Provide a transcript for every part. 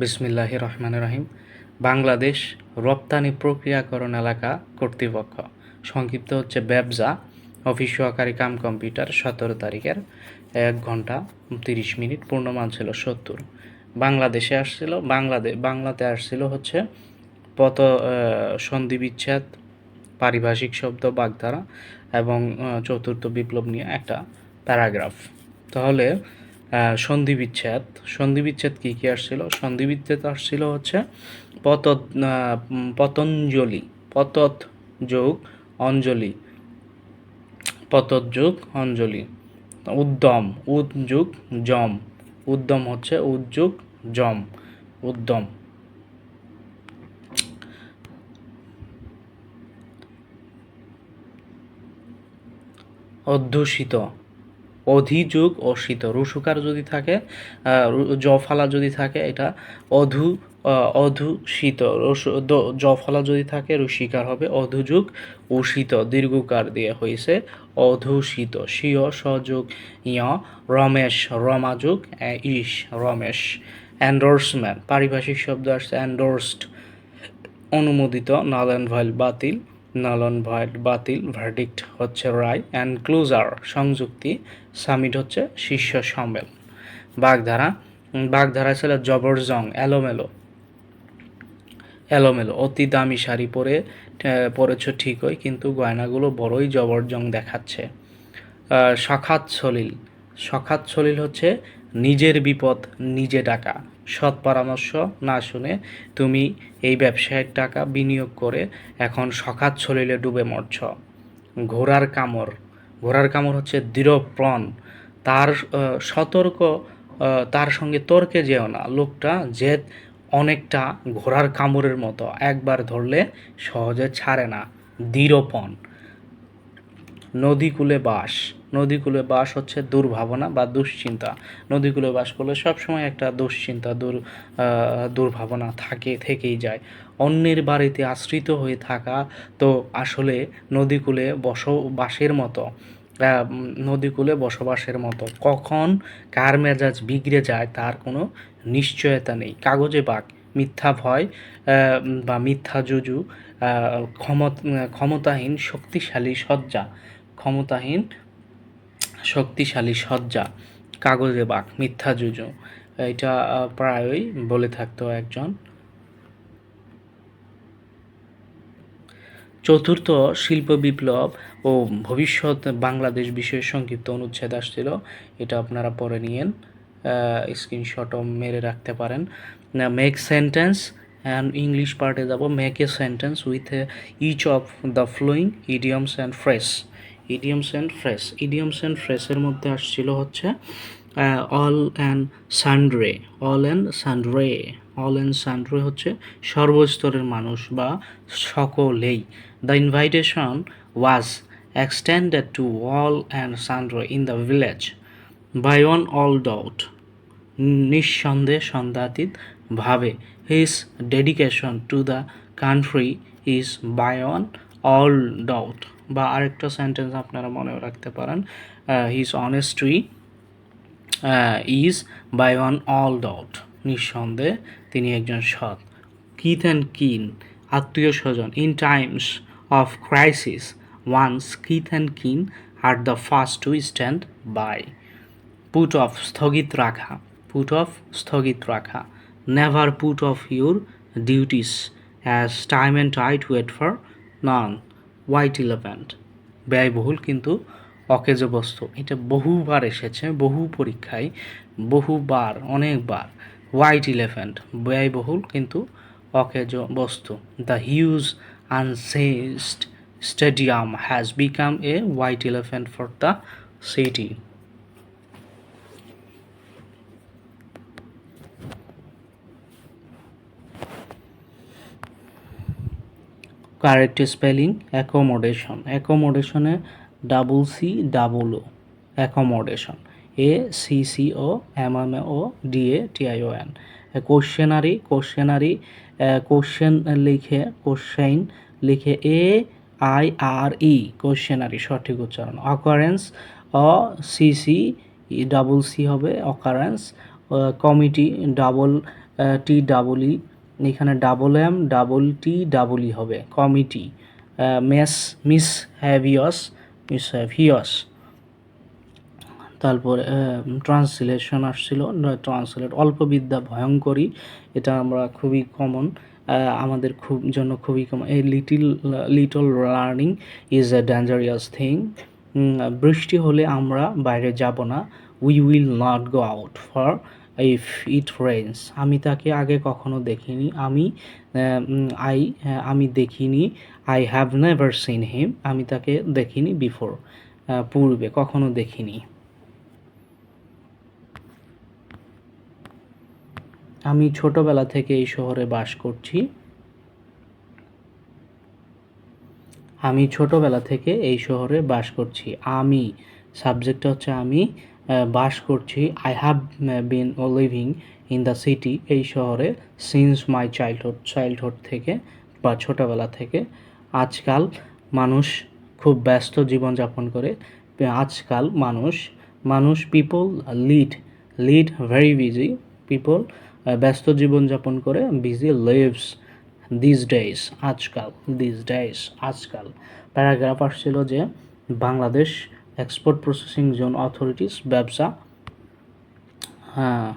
বিসমিল্লাহির রহমানির রহিম। বাংলাদেশ রপ্তানি প্রক্রিয়াকরণ এলাকা কর্তৃপক্ষ, সংক্ষিপ্ত হচ্ছে ব্যবসা, অফিস সহকারী কাম কম্পিউটার, 17 তারিখের 1 ঘন্টা 30 মিনিট, পূর্ণমান ছিল 70। বাংলাদেশে আসছিল, বাংলাতে আসছিল হচ্ছে পত সন্ধি বিচ্ছেদ, পারিভাষিক শব্দ, বাগধারা এবং চতুর্থ বিপ্লব নিয়ে একটা প্যারাগ্রাফ। তাহলে সন্ধি বিচ্ছেদ কী কী আসছিল? সন্ধি বিচ্ছেদ আসছিল হচ্ছে পতঞ্জলি, পতত যোগ অঞ্জলি, পতত যোগ অঞ্জলি, উদ্যম, যোগ যম, উদ্যম হচ্ছে যোগ যম, উদ্যম। অধ্যুষিত, অধিযোগ অসিত, রুসুকার যদি থাকে, জফালা যদি থাকে এটা অধুষিত, জফালা যদি থাকে রুশিকার হবে অধুযোগ উষিত, দীর্ঘকার দিয়ে হয়েছে অধুষিত। স্বীয় সযোগ ইয়, রমেশ, রমাযোগ ইস, রমেশ। এন্ডোর্সমেন্ট, পারিভাষিক শব্দ আসছে এন্ডোর্সড, অনুমোদিত। নাল অ্যান্ড ভয়েড বাতিল, নাল অ্যান্ড ভয়েড বাতিল। ভার্ডিক্ট হচ্ছে রায়। এনক্লোজার সংযুক্তি। সামিট হচ্ছে শীর্ষ সম্মেলন। বাগধারা, বাগধারা ছিল জবরজং, এলোমেলো, এলোমেলো। অতি দামি শাড়ি পরেছ ঠিকই, কিন্তু গয়নাগুলো বড়ই জবরজং দেখাচ্ছে। সখাত সলিল, সখাত সলিল হচ্ছে নিজের বিপদ নিজে ডাকা। সৎ পরামর্শ না শুনে তুমি এই ব্যবসায়ের টাকা বিনিয়োগ করে এখন সখাত সলিলে ডুবে মরছ। ঘোড়ার কামড়, ঘোড়ার কামড় হচ্ছে দৃঢ়প্রণ, তার সতর্ক, তার সঙ্গে তর্কে যেও না। লোকটা জেদ অনেকটা ঘোড়ার কামড়ের মতো, একবার ধরলে সহজে ছাড়ে না। দৃঢ়পণ। নদীকূলে বাস, নদীকূলে বাস হচ্ছে দুর্ভাবনা বা দুশ্চিন্তা। নদীকূলে বাস করলে সবসময় একটা দুশ্চিন্তা, দুর্ভাবনা থেকেই যায়। অন্যের বাড়িতে আশ্রিত হয়ে থাকা তো আসলে নদীকূলে বসবাসের মতো, নদীকূলে বসবাসের মতো। কখন কার মেজাজ বিগড়ে যায় তার কোনো নিশ্চয়তা নেই। কাগজে বাঘ, মিথ্যা ভয় বা মিথ্যা জুজু, ক্ষমতাহীন শক্তিশালী সজ্জা, ক্ষমতাহীন শক্তিশালী সজ্জা, কাগজে বাঘ, মিথ্যা জুজু। এটা প্রায়ই বলে থাকতো একজন। চতুর্থ শিল্প বিপ্লব ও ভবিষ্যৎ বাংলাদেশ বিষয়ে সংক্ষিপ্ত অনুচ্ছেদ আসছিল, এটা আপনারা পড়ে নিয়েন, স্ক্রিনশটও মেরে রাখতে পারেন। মেক সেন্টেন্স, অ্যান্ড ইংলিশ পার্টে যাব। Make a sentence with each of the following idioms and phrase. Idioms and phrase, idioms and ফ্রেসের মধ্যে আসছিল হচ্ছে all and sundry, all and sundry, all and sundry হচ্ছে সর্বস্তরের মানুষ বা সকলেই। The invitation was extended to all and sundry in the village beyond all doubt, নিঃসন্দেহ সন্দেহাতীত ভাবে। his dedication to the country is beyond all doubt। বা আরেকটা sentence আপনারা মনে রাখতে পারেন, his honesty is beyond all doubt, নিঃসন্দেহে তিনি একজন সৎ। কিথ অ্যান্ড কিন, আত্মীয় স্বজন। in times of crisis once kith and kin are the first to stand by। put off, স্থগিত রাখা, put off স্থগিত রাখা। never put off your duties as time and tide wait for none। white elephant, ব্যয়বহুল কিন্তু অকেজ বস্তু। এটা বহুবার এসেছে, বহু পরীক্ষায়, বহুবার, অনেকবার। হোয়াইট ইলেফ্যান্ট, ব্যয়বহুল কিন্তু অকেজ বস্তু। The huge ancient stadium has become a white elephant for the city। Correct spelling accommodation, অ্যাকোমোডেশনে CCO, accommodation, ACCOMMODATION। Questionnaire, question লিখে, কোশ্চেন লিখে AIRE, কোশ্চেনারি সঠিক উচ্চারণ। অকারেন্স, CC হবে occurrence. Committee, T double E, এখানে double M double T double E হবে, committee. Miss হ্যাভিয়স। তারপরে translation আসছিল, অল্প বিদ্যা ভয়ঙ্করী, এটা আমরা খুবই কমন, আমাদের জন্য খুবই কমন। এই little learning is a dangerous thing. বৃষ্টি হলে আমরা বাইরে যাব না, we will not go out for if it rains. আমি তাকে আগে কখনো দেখিনি, আমি দেখিনি, I have never seen him, আমি তাকে দেখিনি বিফোর, পূর্বে কখনো দেখিনি। আমি ছোটবেলা থেকে এই শহরে বাস করছি, আমি ছোটবেলা থেকে এই শহরে বাস করছি। আমি, সাবজেক্টটা হচ্ছে আমি, বাস করছি, I have been living in the city, এই শহরে, সিন্স মাই চাইল্ডহুড থেকে বা ছোটোবেলা থেকে। আজকাল মানুষ খুব ব্যস্ত জীবনযাপন করে, আজকাল মানুষ people lead very busy, people ব্যস্ত জীবনযাপন করে, বিজি লিভস দিস ডেজ, আজকাল। প্যারাগ্রাফ আসছিল যে Bangladesh export processing zone authorities ব্যবসা, হ্যাঁ।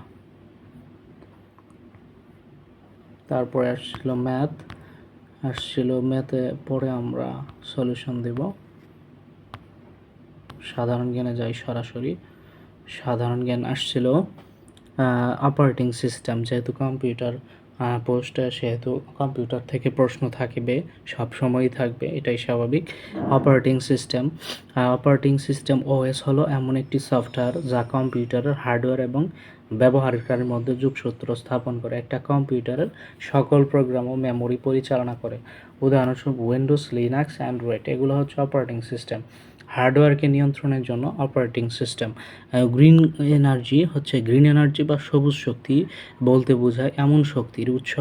তারপরে আসছিল ম্যাথে পরে আমরা সলিউশন দেব। সাধারণ জ্ঞানে যাই সরাসরি। সাধারণ জ্ঞান আসছিল অপারেটিং সিস্টেম, যেহেতু কম্পিউটার পোস্ট, সেহেতু কম্পিউটার থেকে প্রশ্ন থাকবে, সব সময়ই থাকবে, এটাই স্বাভাবিক। অপারেটিং সিস্টেম ওএস হলো এমন একটি সফটওয়্যার যা কম্পিউটারের হার্ডওয়্যার এবং ব্যবহারকারীর মধ্যে যোগসূত্র স্থাপন করে, একটা কম্পিউটারের সকল প্রোগ্রাম ও মেমোরি পরিচালনা করে। উদাহরণস্বরূপ উইন্ডোজ, লিনাক্স, অ্যান্ড্রয়েড, এগুলো হচ্ছে অপারেটিং সিস্টেম। হার্ডওয়্যারকে নিয়ন্ত্রণের জন্য অপারেটিং সিস্টেম। গ্রিন এনার্জি বা সবুজ শক্তি বলতে বোঝায় এমন শক্তির উৎস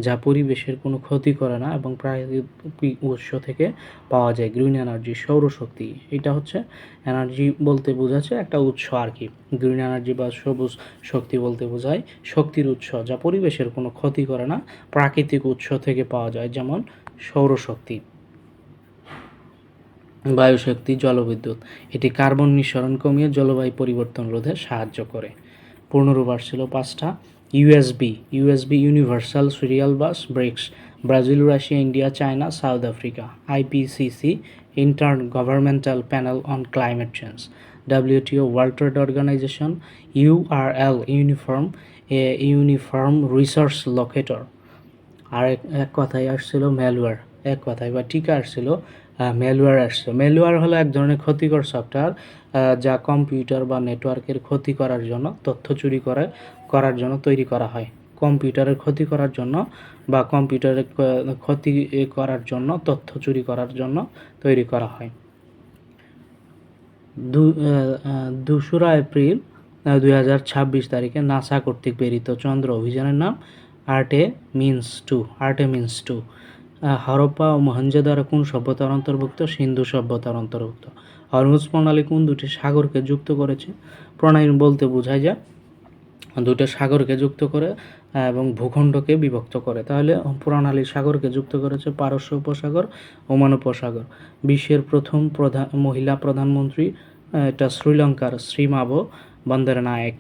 যা পরিবেশের কোনো ক্ষতি করে না এবং প্রাকৃতিক উৎস থেকে পাওয়া যায়। গ্রিন এনার্জি, সৌরশক্তি, এটা হচ্ছে এনার্জি বলতে বোঝাচ্ছে একটা উৎস আর কি। গ্রিন এনার্জি বা সবুজ শক্তি বলতে বোঝায় শক্তির উৎস যা পরিবেশের কোনো ক্ষতি করে না, প্রাকৃতিক উৎস থেকে পাওয়া যায়, যেমন সৌরশক্তি। বায়ুশক্তি, জলবিদ্যুৎ, এটি কার্বন নিঃসরণ কমিয়ে জলবায়ু পরিবর্তন রোধে সাহায্য করে। পূর্ণরূপ ছিল 5টা। USB universal serial bus, BRICS, Brazil, Russia, India, China, South Africa. IPCC, intergovernmental panel on climate change. WTO, world trade organisation. URL, uniform resource locator. আর এক কথায় আসছিল ম্যালওয়্যার, এক কথায় বা টিকা আসছিল ম্যালওয়্যার আসছে। ম্যালওয়্যার হলো এক ধরনের ক্ষতিকর সফটওয়্যার যা কম্পিউটার বা নেটওয়ার্কের ক্ষতি করার জন্য, তথ্য চুরি করার জন্য তৈরি করা হয়। কম্পিউটারের ক্ষতি করার জন্য বা কম্পিউটারের ক্ষতি করার জন্য, তথ্য চুরি করার জন্য তৈরি করা হয়। 2রা এপ্রিল 2026 তারিখে নাসা কর্তৃক প্রেরিত চন্দ্র অভিযানের নাম আর্টেমিস 2। হরপ্পা ও মহেঞ্জোদারো কোন সভ্যতার অন্তর্ভুক্ত? সিন্ধু সভ্যতার অন্তর্ভুক্ত। হরমুজ প্রণালী কোন দুটি সাগরকে যুক্ত করেছে? প্রণালী বলতে বোঝায় যে দুটো সাগরকে যুক্ত করে এবং ভূখণ্ডকে বিভক্ত করে। তাহলে প্রণালী সাগরকে যুক্ত করেছে পারস্য উপসাগর, ওমান উপসাগর। বিশ্বের প্রথম মহিলা প্রধানমন্ত্রী, এটা শ্রীলঙ্কার শ্রীমাভো বন্দরনায়েক।